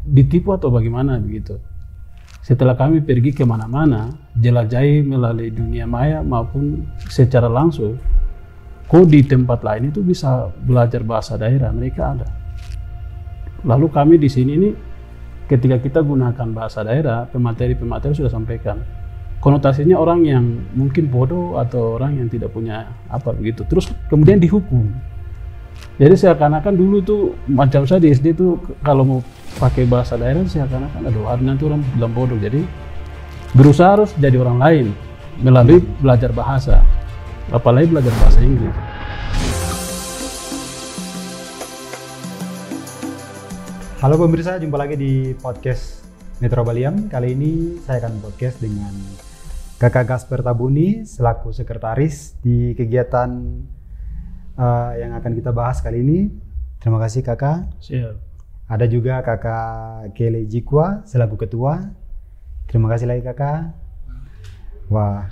ditipu atau bagaimana begitu. Setelah kami pergi kemana-mana, jelajahi melalui dunia maya maupun secara langsung, kok di tempat lain itu bisa belajar bahasa daerah, mereka ada. Lalu kami di sini ini, ketika kita gunakan bahasa daerah, pemateri-pemateri sudah sampaikan, konotasinya orang yang mungkin bodoh atau orang yang tidak punya apa begitu, terus kemudian dihukum. Jadi seakan-akan dulu tuh macam saya di SD tuh kalau mau pakai bahasa daerah seakan-akan aduh nanti orang bilang bodoh. Jadi berusaha harus jadi orang lain melalui belajar bahasa, apalagi belajar bahasa Inggris. Halo pemirsa, jumpa lagi di podcast Metro Baliam. Kali ini saya akan podcast dengan Kakak Gasper Tabuni selaku sekretaris di kegiatan yang akan kita bahas kali ini. Terima kasih Kakak. Siap. Ada juga Kakak Kele Jikwa selaku ketua. Terima kasih lagi Kakak. Wah.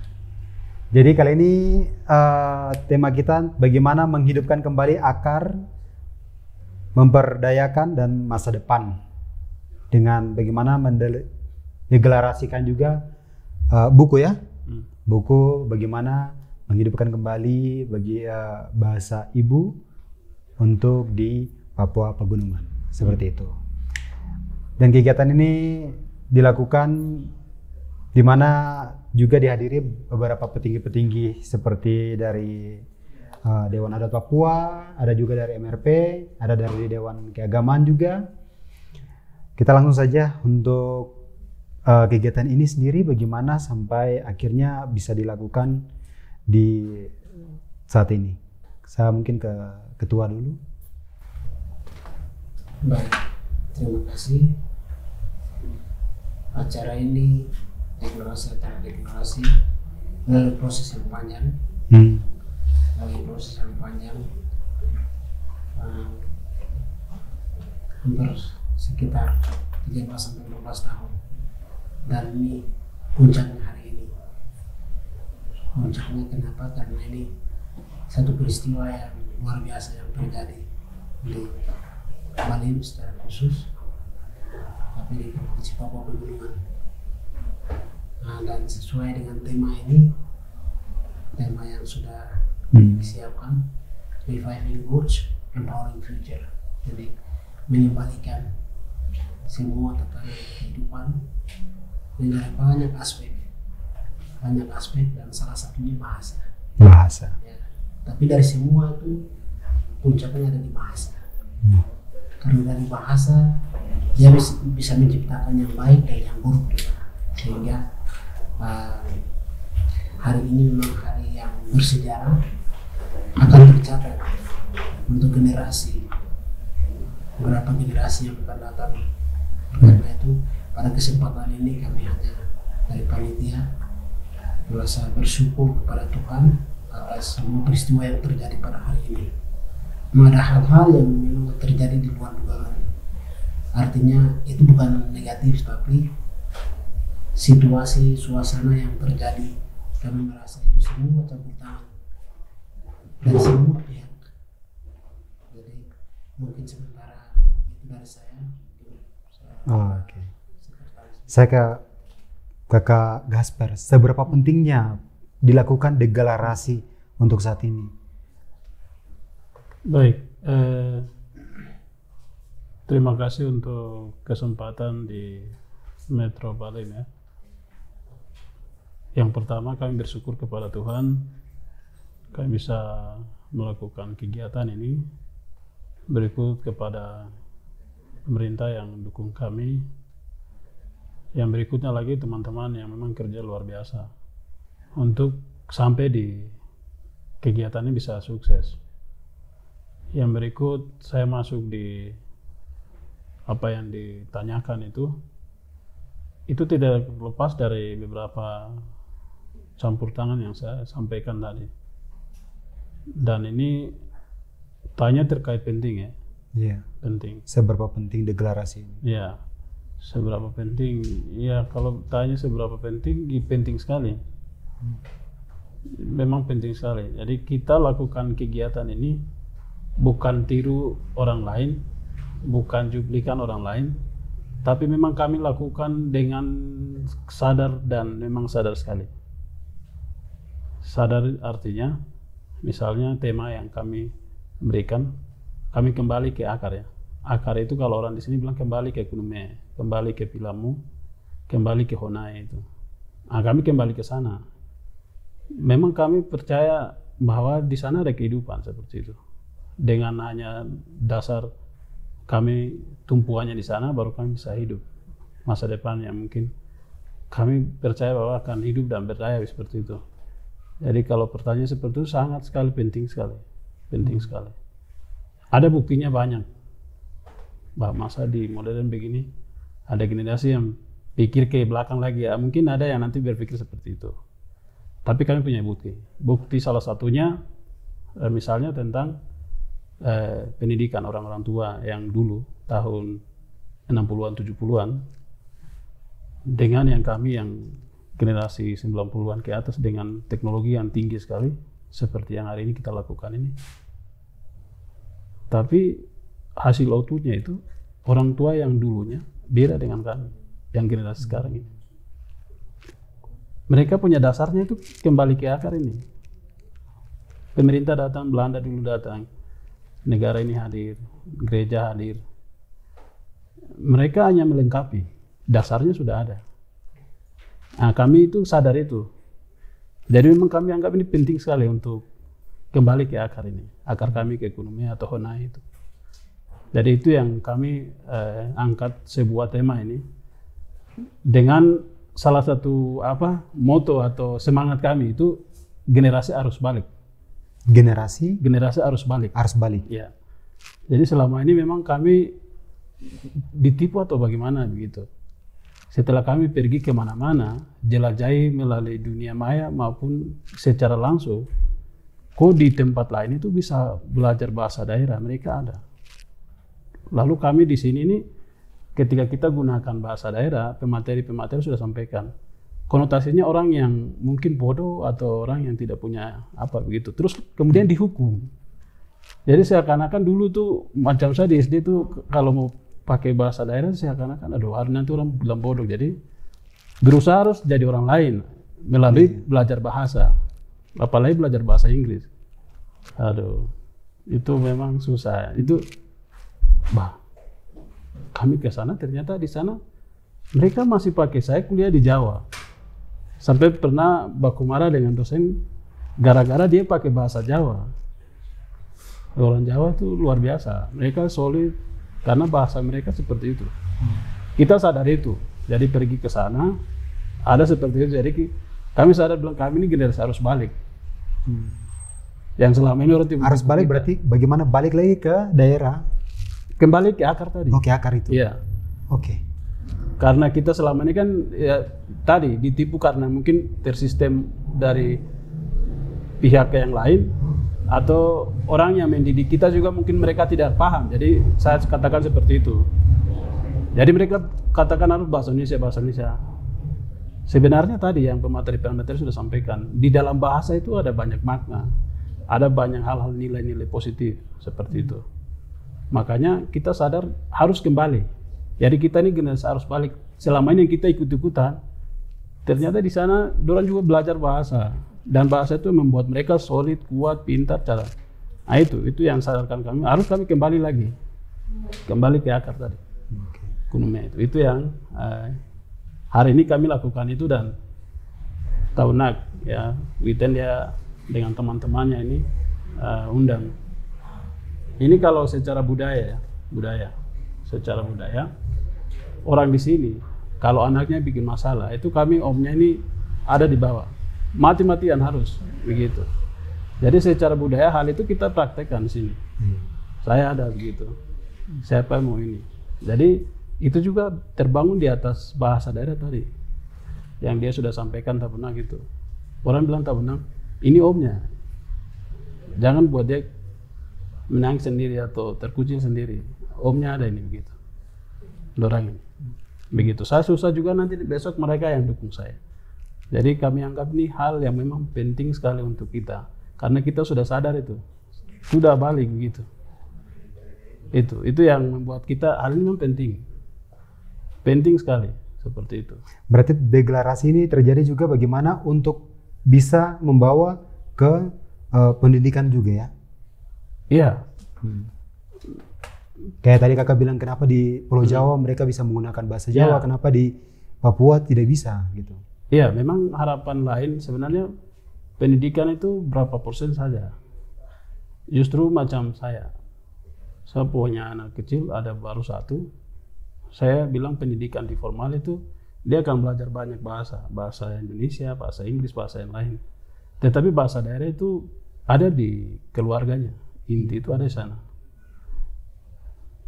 Jadi kali ini tema kita bagaimana menghidupkan kembali akar, memperdayakan dan masa depan, dengan bagaimana mendeklarasikan juga buku ya, buku bagaimana menghidupkan kembali bagi bahasa ibu untuk di Papua Pegunungan, seperti itu. Dan kegiatan ini dilakukan di mana juga dihadiri beberapa petinggi-petinggi seperti dari Dewan Adat Papua, ada juga dari MRP, ada dari Dewan Keagamaan juga. Kita langsung saja untuk kegiatan ini sendiri bagaimana sampai akhirnya bisa dilakukan di saat ini. Saya mungkin ke ketua dulu. Baik, terima kasih. Acara ini deklarasi melalui proses yang panjang. Hampir sekitar 13-15 tahun, dan ini puncaknya hari ini. Puncaknya kenapa? Karena ini satu peristiwa yang luar biasa yang terjadi di Bali secara khusus, tapi di Provinsi Papua Pegunungan. Dan sesuai dengan tema ini, tema yang sudah disiapkan, Reviving Roots, Empowering Future. Jadi mengembalikan semua tatanan kehidupan dengan banyak aspek dan salah satunya bahasa. Ya. Tapi dari semua itu puncaknya ada di bahasa. Karena dari bahasa dia bisa menciptakan yang baik dan yang buruk juga. Sehingga hari ini memang hari yang bersejarah, akan tercatat untuk beberapa generasi yang akan datang. Karena itu pada kesempatan ini kami hanya dari panitia merasa bersyukur kepada Tuhan atas semua peristiwa yang terjadi pada hari ini. Ada hal-hal yang memang terjadi di luar dugaan. Artinya itu bukan negatif, tapi situasi, suasana yang terjadi. Kami merasa itu semua campur tangan dari semua pihak. Jadi mungkin sementara itu dari saya. Oke. Saya ke Kakak Gasper, seberapa pentingnya dilakukan deklarasi untuk saat ini? Baik, terima kasih untuk kesempatan di Metro Bali ya. Yang pertama kami bersyukur kepada Tuhan kami bisa melakukan kegiatan ini. Berikut kepada pemerintah yang dukung kami. Yang berikutnya lagi teman-teman yang memang kerja luar biasa untuk sampai di kegiatan ini bisa sukses. Yang berikut saya masuk di apa yang ditanyakan itu tidak lepas dari beberapa campur tangan yang saya sampaikan tadi. Dan ini tanya terkait penting ya. Iya. Penting. Seberapa penting deklarasi ini? Iya. Seberapa penting? Ya kalau tanya seberapa penting, penting sekali. Memang penting sekali. Jadi kita lakukan kegiatan ini bukan tiru orang lain, bukan cuplikan orang lain, Tapi memang kami lakukan dengan sadar dan memang sadar sekali. Sadar artinya, misalnya tema yang kami berikan, kami kembali ke akar ya. Akar itu kalau orang di sini bilang kembali ke Kunume, kembali ke Pilamu, kembali ke Honai itu. Nah, kami kembali ke sana. Memang kami percaya bahwa di sana ada kehidupan seperti itu. Dengan hanya dasar kami tumpuannya di sana, baru kami bisa hidup masa depan yang mungkin kami percaya bahwa akan hidup dan berdaya seperti itu. Jadi kalau pertanyaan seperti itu sangat sekali penting sekali. Ada buktinya banyak. Bahwa masa di modern begini ada generasi yang pikir ke belakang lagi ya, mungkin ada yang nanti berpikir seperti itu. Tapi kami punya bukti. Bukti salah satunya misalnya tentang pendidikan orang-orang tua yang dulu tahun 60-an 70-an dengan yang kami yang generasi 90-an ke atas dengan teknologi yang tinggi sekali seperti yang hari ini kita lakukan ini. Tapi hasil outputnya itu orang tua yang dulunya beda dengan kami yang generasi sekarang ini. Mereka punya dasarnya itu kembali ke akar ini. Pemerintah datang, Belanda dulu datang, negara ini hadir, gereja hadir. Mereka hanya melengkapi, dasarnya sudah ada. Nah, kami itu sadar itu. Jadi memang kami anggap ini penting sekali untuk kembali ke akar ini. Akar kami ke Kunume atau Honai itu. Jadi itu yang kami angkat sebuah tema ini. Dengan salah satu moto atau semangat kami itu generasi arus balik. Generasi arus balik. Arus balik. Ya. Jadi selama ini memang kami ditipu atau bagaimana begitu. Setelah kami pergi kemana-mana, jelajahi melalui dunia maya maupun secara langsung, kok di tempat lain itu bisa belajar bahasa daerah, mereka ada. Lalu kami di sini ini, ketika kita gunakan bahasa daerah, pemateri-pemateri sudah sampaikan. Konotasinya orang yang mungkin bodoh atau orang yang tidak punya apa begitu. Terus kemudian dihukum. Jadi seakan-akan dulu tuh macam saya di SD tuh kalau mau pakai bahasa daerah seakan-akan hari nanti orang bilang bodoh. Jadi berusaha harus jadi orang lain melalui belajar bahasa. Apalagi belajar bahasa Inggris. Aduh, itu memang susah. Itu kami ke sana ternyata di sana mereka masih pakai saya kuliah di Jawa. Sampai pernah baku marah dengan dosen gara-gara dia pakai bahasa Jawa. Orang Jawa tuh luar biasa. Mereka solid karena bahasa mereka seperti itu. Kita sadar itu. Jadi pergi ke sana ada seperti itu. Jadi kami sadar bilang kami ini generasi harus balik. Yang selama ini orang harus balik kita. Berarti bagaimana balik lagi ke daerah? Kembali ke akar tadi. Ke akar itu. Iya. Oke. Karena kita selama ini kan ya tadi ditipu karena mungkin tersistem dari pihak yang lain atau orang yang mendidik kita juga mungkin mereka tidak paham. Jadi saya katakan seperti itu. Jadi mereka katakan harus bahasa Indonesia. Sebenarnya tadi yang pemateri-pemateri sudah sampaikan, di dalam bahasa itu ada banyak makna. Ada banyak hal-hal nilai-nilai positif seperti itu. Makanya kita sadar harus kembali. Jadi kita ini generasi harus balik. Selama ini yang kita ikut-ikutan, ternyata di sana dorang juga belajar bahasa. Dan bahasa itu membuat mereka solid, kuat, pintar, cara. Nah itu yang sadarkan kami. Harus kami kembali lagi. Kembali ke akar tadi. Kunume itu. Itu yang hari ini kami lakukan itu dan Tahunak ya, Witen dia dengan teman-temannya ini undang. Ini kalau secara budaya. Secara budaya, orang di sini kalau anaknya bikin masalah, itu kami omnya ini ada di bawah. Mati-matian harus begitu. Jadi secara budaya hal itu kita praktekkan di sini. Saya ada begitu. Siapa yang mau ini? Jadi itu juga terbangun di atas bahasa daerah tadi. Yang dia sudah sampaikan Tabunak gitu. Orang bilang Tabunak, ini omnya. Jangan buat dia menangis sendiri atau terkucing sendiri. Omnya ada ini begitu. Dorang ini. Begitu. Saya susah juga nanti besok mereka yang dukung saya. Jadi kami anggap ini hal yang memang penting sekali untuk kita. Karena kita sudah sadar itu. Sudah balik begitu. Itu yang membuat kita hal ini memang penting. penting sekali seperti itu. Berarti deklarasi ini terjadi juga bagaimana untuk bisa membawa ke pendidikan juga ya? Iya. Kayak tadi kakak bilang kenapa di Pulau Jawa mereka bisa menggunakan bahasa Jawa, kenapa di Papua tidak bisa gitu? Iya, memang harapan lain sebenarnya pendidikan itu berapa persen saja. Justru macam saya punya anak kecil, ada baru 1. Saya bilang pendidikan di formal itu dia akan belajar banyak bahasa Indonesia, bahasa Inggris, bahasa yang lain. Tetapi bahasa daerah itu ada di keluarganya, inti itu ada di sana.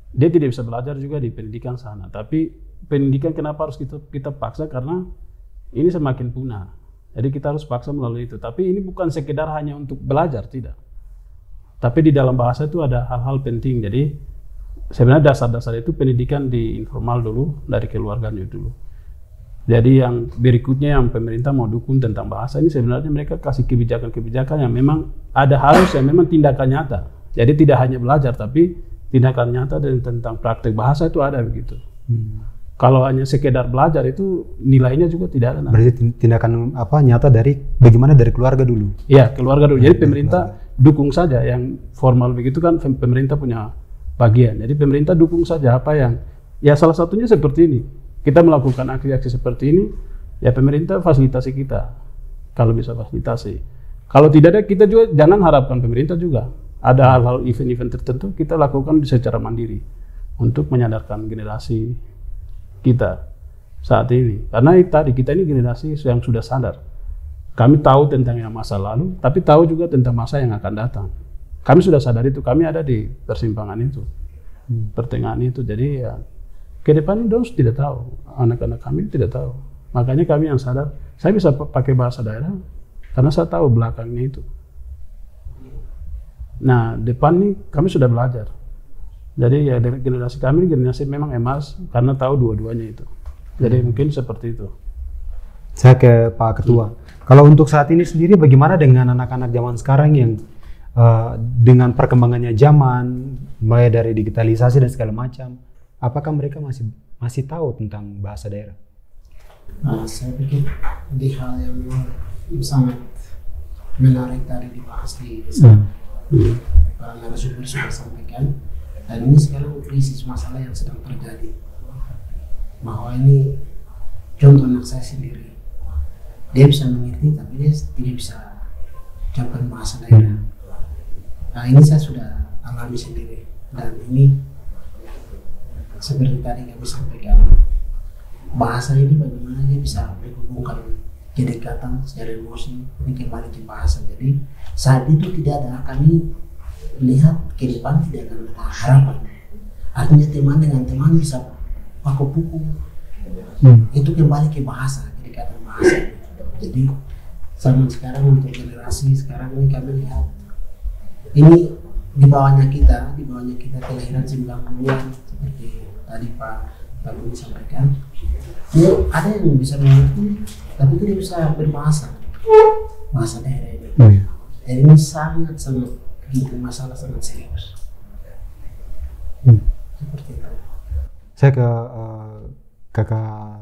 Dia tidak bisa belajar juga di pendidikan sana, tapi pendidikan kenapa harus kita paksa, karena ini semakin punah. Jadi kita harus paksa melalui itu. Tapi ini bukan sekedar hanya untuk belajar, tidak. Tapi di dalam bahasa itu ada hal-hal penting. Jadi sebenarnya dasar-dasar itu pendidikan di informal dulu, dari keluarganya dulu. Jadi yang berikutnya yang pemerintah mau dukung tentang bahasa ini sebenarnya mereka kasih kebijakan-kebijakan yang memang ada harus yang memang tindakan nyata. Jadi tidak hanya belajar, tapi tindakan nyata dan tentang praktek bahasa itu ada begitu. Kalau hanya sekedar belajar itu nilainya juga tidak ada. Berarti tindakan nyata dari bagaimana dari keluarga dulu? Iya, keluarga dulu. Jadi pemerintah dukung saja yang formal begitu kan, pemerintah punya bagian. Jadi pemerintah dukung saja apa yang, ya salah satunya seperti ini. Kita melakukan aksi-aksi seperti ini, ya pemerintah fasilitasi kita. Kalau bisa fasilitasi. Kalau tidak ada, kita juga jangan harapkan pemerintah juga. Ada hal-hal event-event tertentu kita lakukan secara mandiri untuk menyadarkan generasi kita saat ini. Karena tadi kita ini generasi yang sudah sadar. Kami tahu tentang yang masa lalu, tapi tahu juga tentang masa yang akan datang. Kami sudah sadar itu, kami ada di persimpangan itu, pertengahan itu. Jadi ya ke depan ini harus tidak tahu, anak-anak kami tidak tahu. Makanya kami yang sadar, saya bisa pakai bahasa daerah karena saya tahu belakangnya itu. Nah depan nih kami sudah belajar. Jadi ya generasi kami generasi memang emas karena tahu dua-duanya itu. Jadi mungkin seperti itu. Saya ke Pak Ketua. Kalau untuk saat ini sendiri bagaimana dengan anak-anak zaman sekarang yang dengan perkembangannya zaman, mulai dari digitalisasi dan segala macam, apakah mereka masih tahu tentang bahasa daerah? Saya pikir di hal yang sangat menarik tadi dibahas di para narasumber sudah sampaikan, dan ini sekarang krisis masalah yang sedang terjadi. Bahwa ini contoh anak saya sendiri, dia bisa mengerti tapi dia tidak bisa ucapkan bahasa daerah. Nah ini saya sudah alami sendiri, dan ini seperti tadi kami sampaikan, bahasa ini bagaimana dia bisa menghubungkan kedekatan secara emosi ini kembali ke bahasa. Jadi saat itu tidak ada, kami lihat ke depan tidak akan ada harapan. Artinya teman dengan teman bisa paku puku, itu kembali ke bahasa, kedekatan bahasa. Jadi zaman sekarang untuk generasi sekarang ini kami lihat ini di bawahnya kita kelahiran 90-an seperti tadi Pak Budi sampaikan. Ya, ada yang bisa mengerti tapi tidak bisa berbahasa bahasa daerah ini. Jadi ini sangat masalah sangat serius. Seperti itu. Saya ke Kakak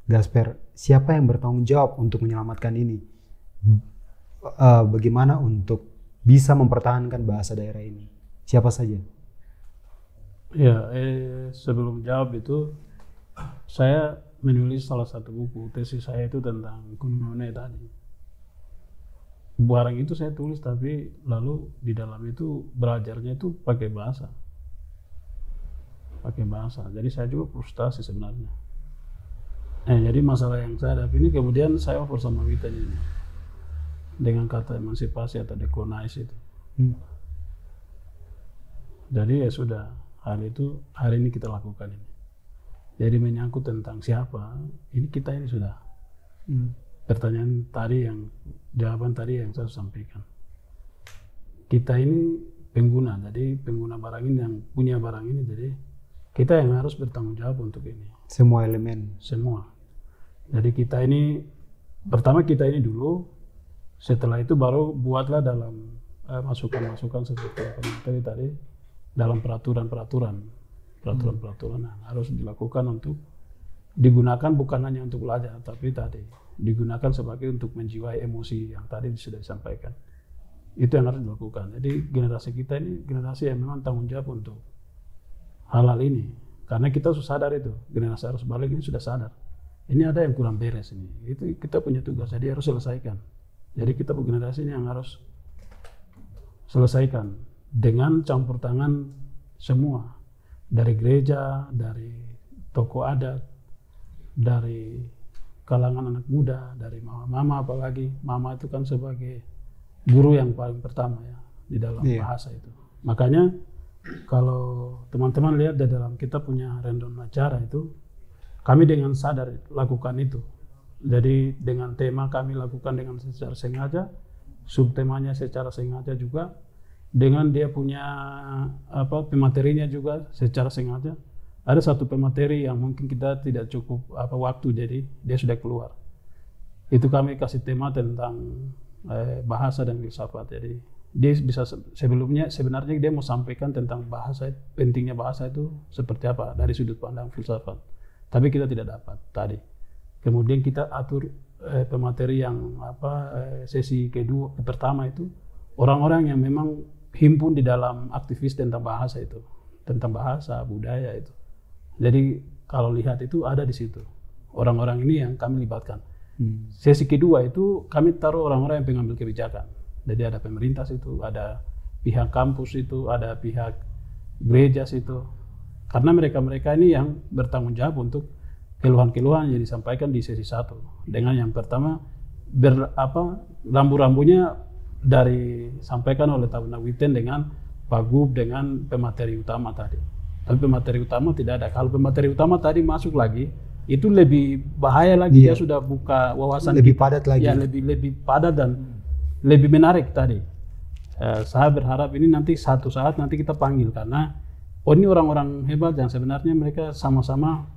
Gasper, siapa yang bertanggung jawab untuk menyelamatkan ini? Bagaimana untuk bisa mempertahankan bahasa daerah ini? Siapa saja? Ya, sebelum jawab itu, saya menulis salah satu buku, tesis saya itu tentang Kunone tadi. Barang itu saya tulis, tapi lalu di dalam itu belajarnya itu pakai bahasa. Jadi saya juga frustasi sebenarnya. Jadi masalah yang saya hadapi ini kemudian saya offer sama Wita ini dengan kata emansipasi atau decolonize itu. Jadi ya sudah, hari ini kita lakukan ini. Jadi menyangkut tentang siapa, ini kita ini sudah. Pertanyaan tadi jawaban tadi yang saya sampaikan. Kita ini pengguna, jadi pengguna barang ini yang punya barang ini, jadi kita yang harus bertanggung jawab untuk ini. Semua elemen. Semua. Jadi kita ini, pertama kita ini dulu, setelah itu baru buatlah dalam masukan-masukan seperti apa tadi dalam peraturan yang harus dilakukan untuk digunakan bukan hanya untuk belajar, tapi tadi digunakan sebagai untuk menjiwai emosi yang tadi sudah disampaikan. Itu yang harus dilakukan. Jadi generasi kita ini generasi yang memang tanggung jawab untuk hal-hal ini. Karena kita sudah sadar itu, generasi harus balik ini sudah sadar. Ini ada yang kurang beres ini. Itu kita punya tugas, jadi harus selesaikan. Jadi kita generasi ini yang harus selesaikan dengan campur tangan semua. Dari gereja, dari tokoh adat, dari kalangan anak muda, dari mama-mama, apalagi mama itu kan sebagai guru yang paling pertama ya di dalam bahasa itu. Makanya kalau teman-teman lihat di dalam kita punya rundown acara itu, kami dengan sadar lakukan itu. Jadi dengan tema kami lakukan dengan secara sengaja, subtemanya secara sengaja juga, dengan dia punya pematerinya juga secara sengaja. Ada satu pemateri yang mungkin kita tidak cukup waktu, jadi dia sudah keluar. Itu kami kasih tema tentang bahasa dan filsafat. Jadi dia bisa sebelumnya sebenarnya dia mau sampaikan tentang bahasa, pentingnya bahasa itu seperti apa dari sudut pandang filsafat. Tapi kita tidak dapat tadi. Kemudian kita atur pemateri yang sesi kedua, pertama itu orang-orang yang memang himpun di dalam aktivis tentang bahasa itu, tentang bahasa, budaya itu. Jadi kalau lihat itu ada di situ orang-orang ini yang kami libatkan. Sesi kedua itu kami taruh orang-orang yang pengambil kebijakan. Jadi ada pemerintah situ, ada pihak kampus itu, ada pihak gereja situ. Karena mereka-mereka ini yang bertanggung jawab untuk keluhan-keluhan yang disampaikan di sesi 1. Dengan yang pertama rambu-rambunya dari sampaikan oleh Tabuna Witen dengan Pak Gub dengan pemateri utama tadi. Tapi pemateri utama tidak ada. Kalau pemateri utama tadi masuk lagi, itu lebih bahaya lagi. Dia sudah buka wawasan lebih kita. Padat lagi. Ya, lebih padat dan lebih menarik tadi. Saya berharap ini nanti satu saat nanti kita panggil, karena ini orang-orang hebat yang sebenarnya mereka sama-sama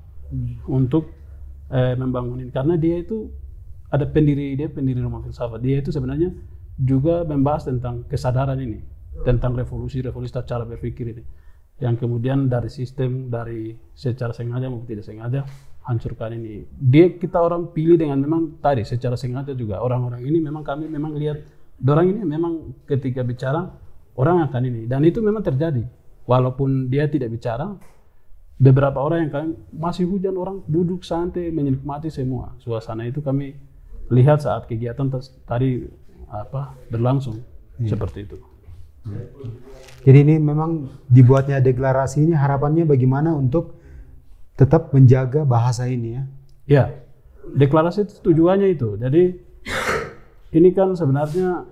untuk membangunin. Karena dia itu ada pendiri Rumah Filsafat. Dia itu sebenarnya juga membahas tentang kesadaran ini, tentang revolusi cara berpikir ini, yang kemudian dari sistem, dari secara sengaja maupun tidak sengaja hancurkan ini. Kita orang pilih dengan memang tadi secara sengaja juga orang-orang ini memang kami memang lihat orang ini memang ketika bicara orang akan ini, dan itu memang terjadi. Walaupun dia tidak bicara, beberapa orang yang kami masih hujan, orang duduk santai menikmati semua suasana itu. Kami lihat saat kegiatan tadi berlangsung seperti itu. Jadi ini memang dibuatnya deklarasi ini harapannya bagaimana untuk tetap menjaga bahasa ini ya? Ya, deklarasi itu tujuannya itu. Jadi ini kan sebenarnya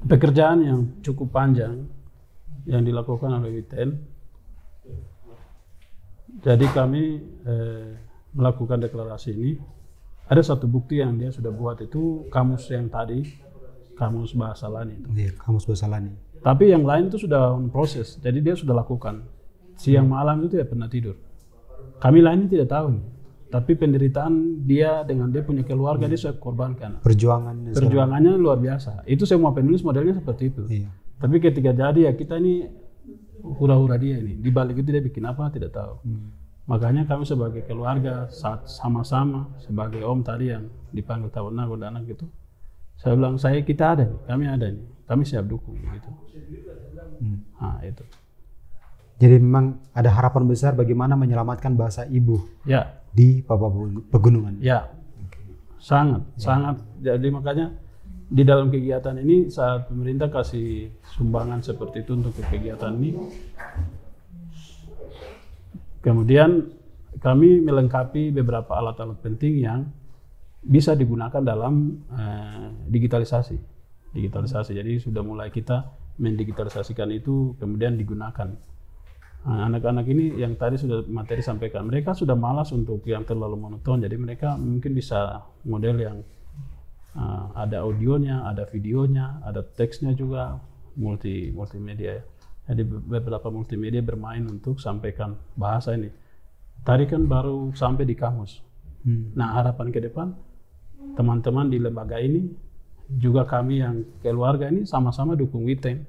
pekerjaan yang cukup panjang yang dilakukan oleh Witen. Jadi kami melakukan deklarasi ini. Ada satu bukti yang dia sudah buat itu kamus yang tadi, kamus bahasa Lani itu. Iya, kamus bahasa Lani. Tapi yang lain itu sudah on proses, jadi dia sudah lakukan. Siang malam itu tidak pernah tidur. Kami lain tidak tahu nih. Tapi penderitaan dia dengan dia punya keluarga dia sudah korbankan. Perjuangannya luar biasa. Itu semua penulis modelnya seperti itu. Iya. Tapi ketika jadi ya kita ini hura-hura dia ini. Di balik itu dia bikin apa tidak tahu. Makanya kami sebagai keluarga saat sama-sama sebagai om tadi yang dipanggil Tabuna anak gitu, saya bilang kita ada nih, kami ada nih, kami siap dukung gitu. Nah itu. Jadi memang ada harapan besar bagaimana menyelamatkan bahasa ibu di Papua Pegunungan. Ya, sangat. Jadi makanya di dalam kegiatan ini saat pemerintah kasih sumbangan seperti itu untuk kegiatan ini, kemudian kami melengkapi beberapa alat-alat penting yang bisa digunakan dalam digitalisasi. Jadi sudah mulai kita mendigitalisasikan itu, kemudian digunakan. Anak-anak ini yang tadi sudah materi sampaikan, mereka sudah malas untuk yang terlalu monoton, jadi mereka mungkin bisa model yang ada audionya, ada videonya, ada teksnya juga, multimedia ya. Jadi beberapa multimedia bermain untuk sampaikan bahasa ini. Tadi kan baru sampai di kamus. Nah harapan ke depan teman-teman di lembaga ini juga kami yang keluarga ini sama-sama dukung Witen,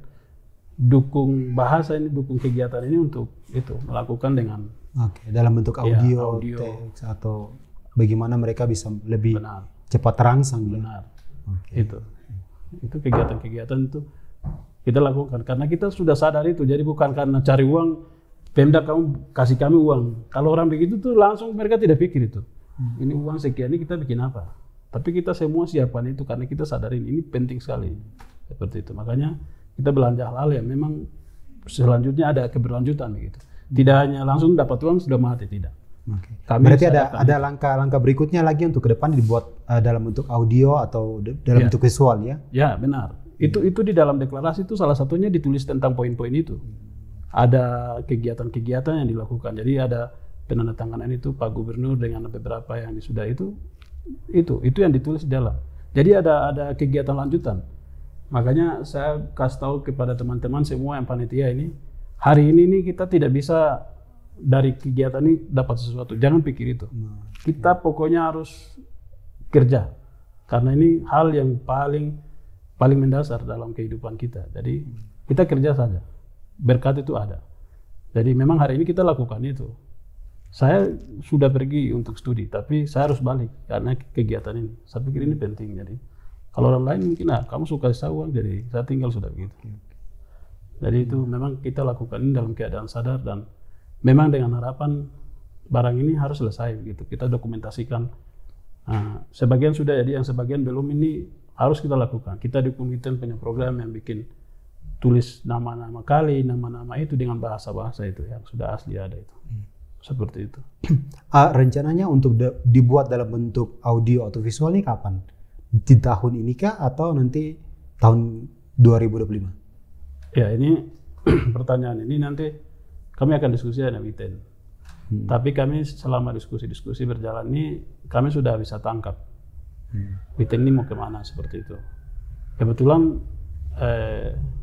dukung bahasa ini, dukung kegiatan ini untuk itu melakukan dengan Oke, dalam bentuk Iya, audio, audio. teks atau bagaimana mereka bisa lebih Benar. cepat terangsang ya. Benar. Oke. Itu kegiatan-kegiatan itu kita lakukan karena kita sudah sadar itu. Jadi bukan karena cari uang, Pemda kamu kasih kami uang. Kalau orang begitu tuh langsung mereka tidak pikir itu. Ini uang sekian ini kita bikin apa? Tapi kita semua siapkan itu karena kita sadarin ini penting sekali. Seperti itu. Makanya kita belanja hal-hal yang memang selanjutnya ada keberlanjutan begitu. Tidak hanya langsung dapat uang sudah mati, tidak. Oke. Kami Berarti sadar ada langkah-langkah berikutnya lagi untuk ke depan dibuat dalam bentuk audio atau dalam bentuk visual ya? Ya benar. Itu di dalam deklarasi itu salah satunya ditulis tentang poin-poin itu. Ada kegiatan-kegiatan yang dilakukan. Jadi ada penandatanganan itu Pak Gubernur dengan beberapa yang sudah itu yang ditulis di dalam. Jadi ada kegiatan lanjutan. Makanya saya kasih tahu kepada teman-teman semua yang panitia ini, hari ini kita tidak bisa dari kegiatan ini dapat sesuatu. Jangan pikir itu. Kita pokoknya harus kerja. Karena ini hal yang paling mendasar dalam kehidupan kita. Jadi kita kerja saja. Berkat itu ada. Jadi memang hari ini kita lakukan itu. Saya sudah pergi untuk studi, tapi saya harus balik karena kegiatan ini. Saya pikir ini penting. Jadi kalau orang lain mungkin kamu suka uang, jadi saya tinggal sudah begitu. Jadi itu memang kita lakukan ini dalam keadaan sadar dan memang dengan harapan barang ini harus selesai begitu. Kita dokumentasikan. Sebagian sudah, jadi yang sebagian belum ini harus kita lakukan. Kita di Komitmen punya program yang bikin tulis nama-nama kali, nama-nama itu dengan bahasa-bahasa itu yang sudah asli ada itu. Seperti itu. Rencananya untuk dibuat dalam bentuk audio atau visual ini kapan? Di tahun ini kah atau nanti tahun 2025? Ya ini pertanyaan ini nanti kami akan diskusi dengan Witen. Tapi kami selama diskusi berjalan ini kami sudah bisa tangkap Witen ini mau kemana seperti itu. Kebetulan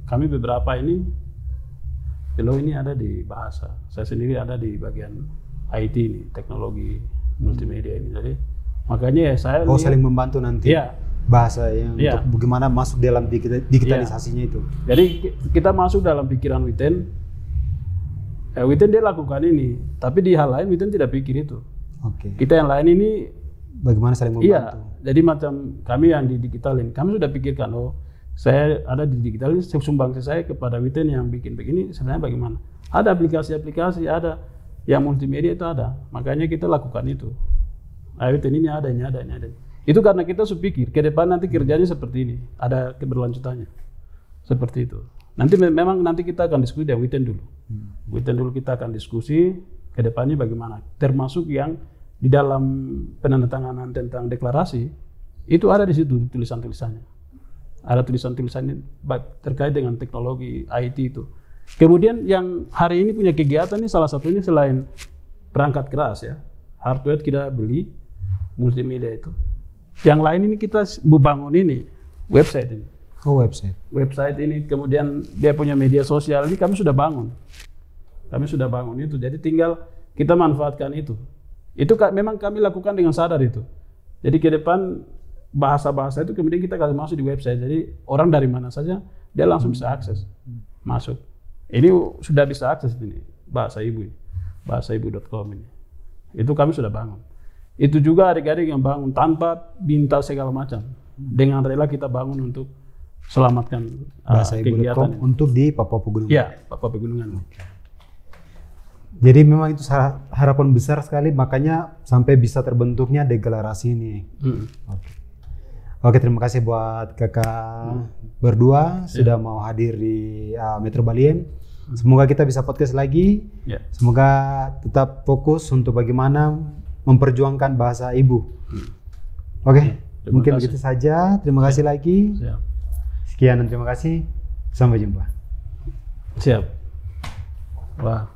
kami beberapa ini beliau ini ada di bahasa, saya sendiri ada di bagian IT ini, teknologi multimedia ini. Jadi makanya ya saya saling membantu nanti bahasa yang untuk bagaimana masuk dalam digitalisasinya itu. Jadi kita masuk dalam pikiran Witen. Witen dia lakukan ini, tapi di hal lain Witen tidak pikir itu. Oke. Kita yang lain ini bagaimana saling membantu? Iya. Jadi macam kami yang di digitalin, kami sudah pikirkan saya ada di digitalin, sumbangsi saya kepada Witen yang bikin begini sebenarnya bagaimana? Ada aplikasi-aplikasi, ada yang multimedia itu ada. Makanya kita lakukan itu. Witen ini ada. Itu karena kita pikir ke depan nanti kerjanya seperti ini, ada keberlanjutannya. Seperti itu. Nanti memang nanti kita akan diskusi dengan Witen dulu. Witen dulu kita akan diskusi ke depannya bagaimana. Termasuk yang di dalam penandatanganan tentang deklarasi itu ada di situ tulisan-tulisannya. Ada tulisan-tulisannya terkait dengan teknologi IT itu. Kemudian yang hari ini punya kegiatan ini salah satunya selain perangkat keras ya, hardware kita beli, multimedia itu. Yang lain ini kita membangun ini website ini. Website ini, kemudian dia punya media sosial ini kami sudah bangun. Kami sudah bangun itu. Jadi tinggal kita manfaatkan itu. Itu memang kami lakukan dengan sadar itu. Jadi ke depan bahasa-bahasa itu kemudian kita kasih masuk di website. Jadi orang dari mana saja dia langsung bisa akses masuk. Ini sudah bisa akses ini bahasa ibu, bahasaibu.com ini. Itu kami sudah bangun. Itu juga adik-adik yang bangun tanpa minta segala macam. Dengan rela kita bangun untuk selamatkan kegiatan untuk di Papua Pegunungan. Ya, Papua Pegunungan. Jadi memang itu harapan besar sekali, makanya sampai bisa terbentuknya deklarasi ini. Oke, terima kasih buat kakak berdua sudah mau hadir di Metro Baliem. Semoga kita bisa podcast lagi. Semoga tetap fokus untuk bagaimana memperjuangkan bahasa ibu. Oke, mungkin begitu saja. Terima kasih lagi. Sekian dan terima kasih. Sampai jumpa. Siap. Wah.